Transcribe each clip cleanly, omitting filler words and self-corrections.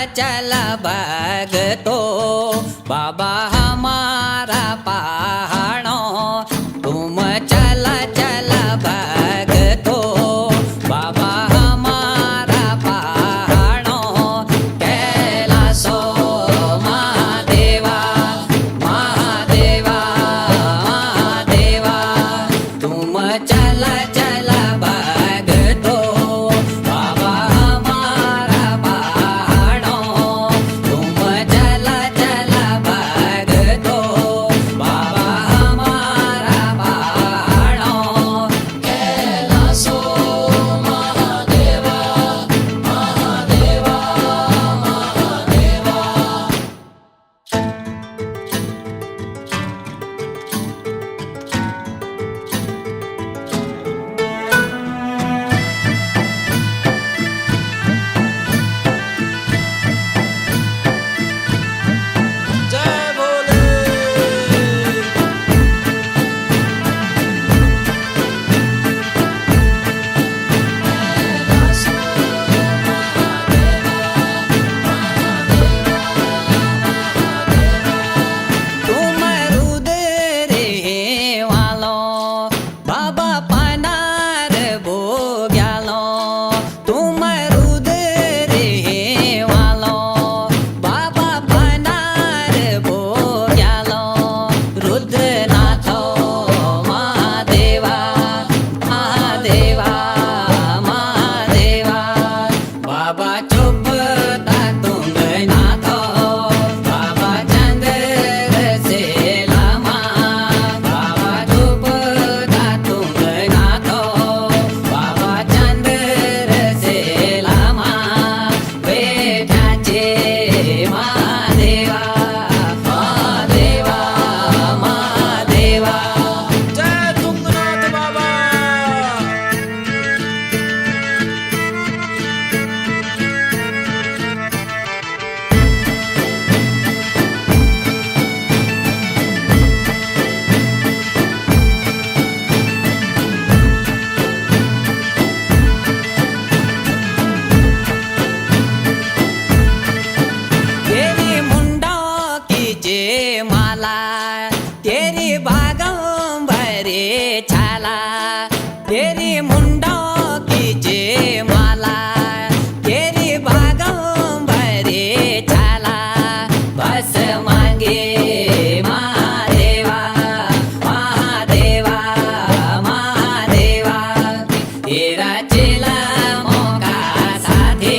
चला भगतो बाबा हमारा पहाड़ो तुम चला चला भगतो बाबा हमारा पहाड़ो कैलासो महादेवा महादेवा महादेवा तुम चला चला भगतो बाबा हमारा पहाड़ो तुम चला चला भगतो बाबा हमारा पहाड़ो कैलासो महादेवा महादेवा महादेवा। जय भोले। तुम रुद्र वालो बाबा पनार भोग्यालो तुम रुद्र वालो बाबा पनार भोग्यालो रुद्रनाथो महादेवा महादेवा महादेवा बाबा चुपता तुंग नाथो बाबा चंद्र से लामा बाबा चुपता तुंग नाथो बाबा चंद्र से लामा बेटाचे महादेवा महादेवा महादेवा। जय तुंगनाथ बाबा। तेरी मुंडों की जे माला तेरी बागंबरे छाला तेरी मुंडों की जे माला तेरी बागंबरे छाला बस मांगे महादेवा महादेवा महादेवा तेरा चेला मौका साथे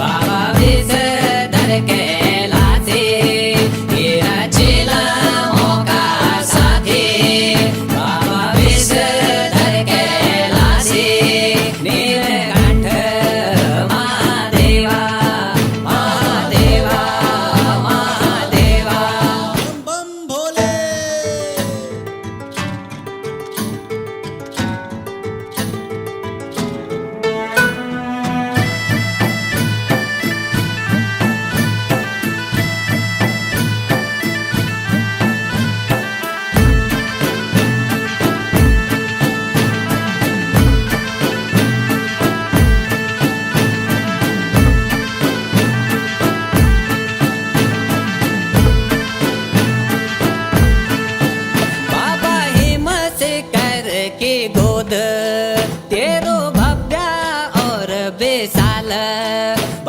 बाबा विषधर कैलासे तेरा चेला मौका साथे बाबा विषधर कैलासे नीलकंठ महादेवा महादेवा महादेवा। बम बम भोले। बाबा हिम्मत करके गोद तेरो भव्या और बेसाल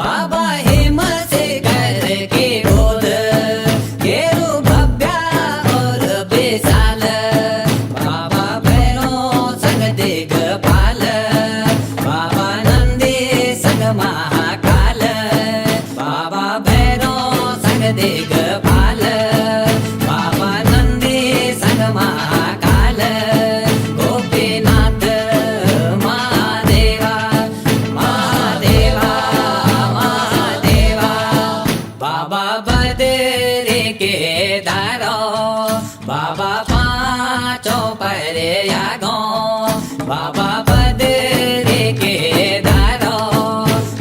बाबा हिम्मत करके गोद तेरो भव्या और बेसाल बाबा भैरो संग दिगपाल बाबा नंदी संग महाकाल बाबा भैरो संग दिगपाल बाबा नंदी संग महाकाल गोपीनाथ महादेवा महादेवा महादेवा बाबा बदरे के दारो बाबा पांचों पर यागो बाबा बदरे के दारो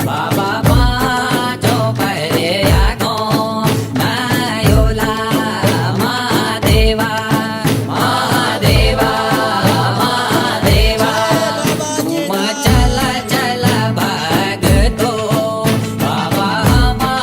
बाबा पांचों पर यागो नायोला महादेवा महादेवा महादेवा। तुम चला चला भगतो बाबा हमारा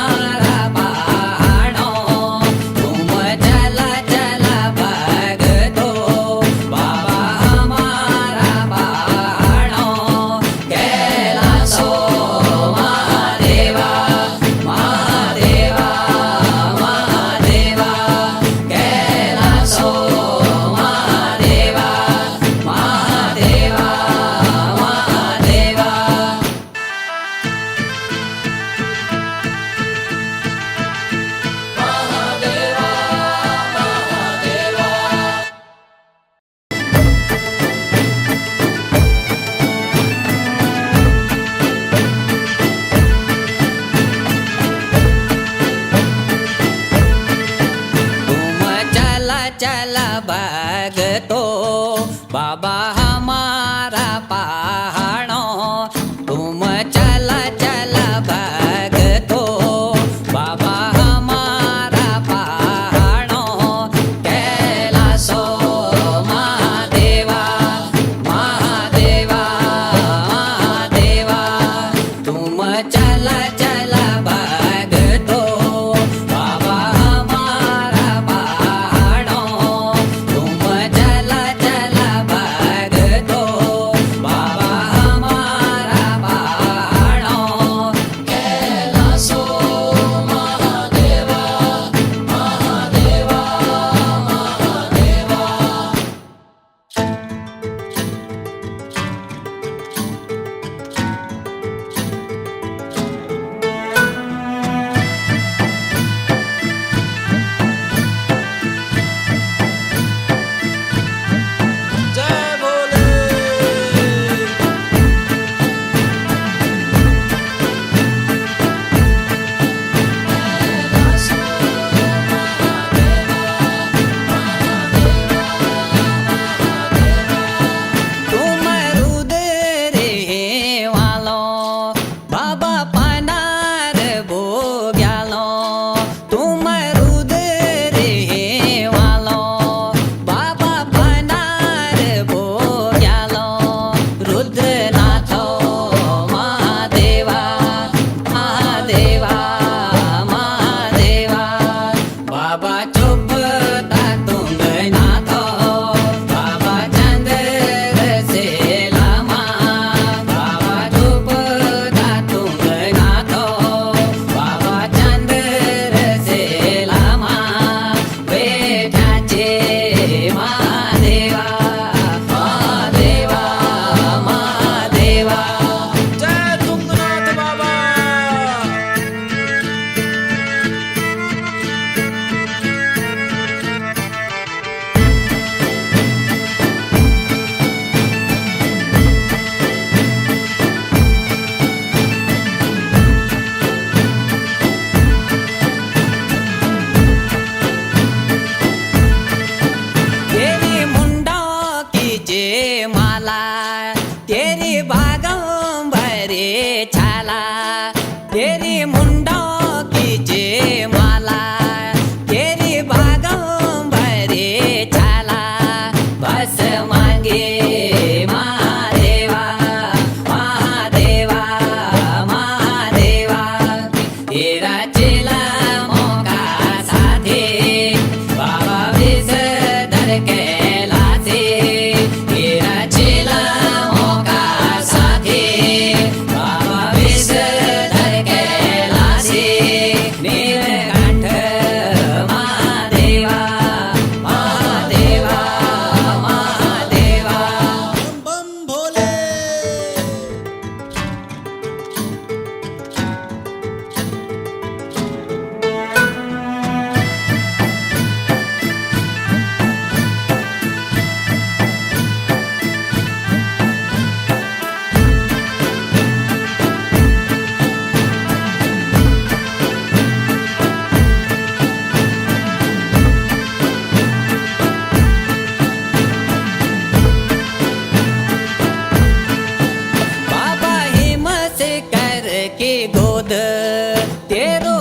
तेरो